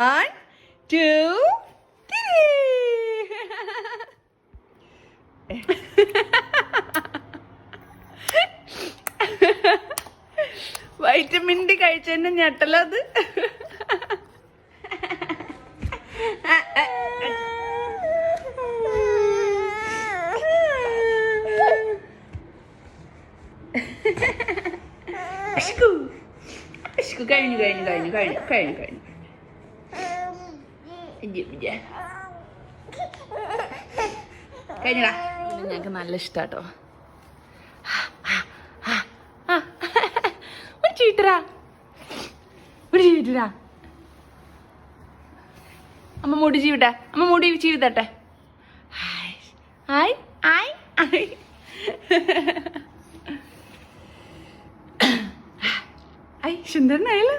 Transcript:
1, 2, 3. Vitamin D കഴിച്ചതിന്റെ ഞെട്ടലോ അത്. കഴിഞ്ഞു കഴിഞ്ഞടാ. ഞങ്ങൾക്ക് നല്ല ഇഷ്ടാട്ടോ. ചീവിട്ടാ അമ്മ മുടി ചീവിട്ടെ. അമ്മ മുടി ചീവിതട്ടെ. ഹായ് ഹായ് ഹായ്. സുന്ദരനായാലോ.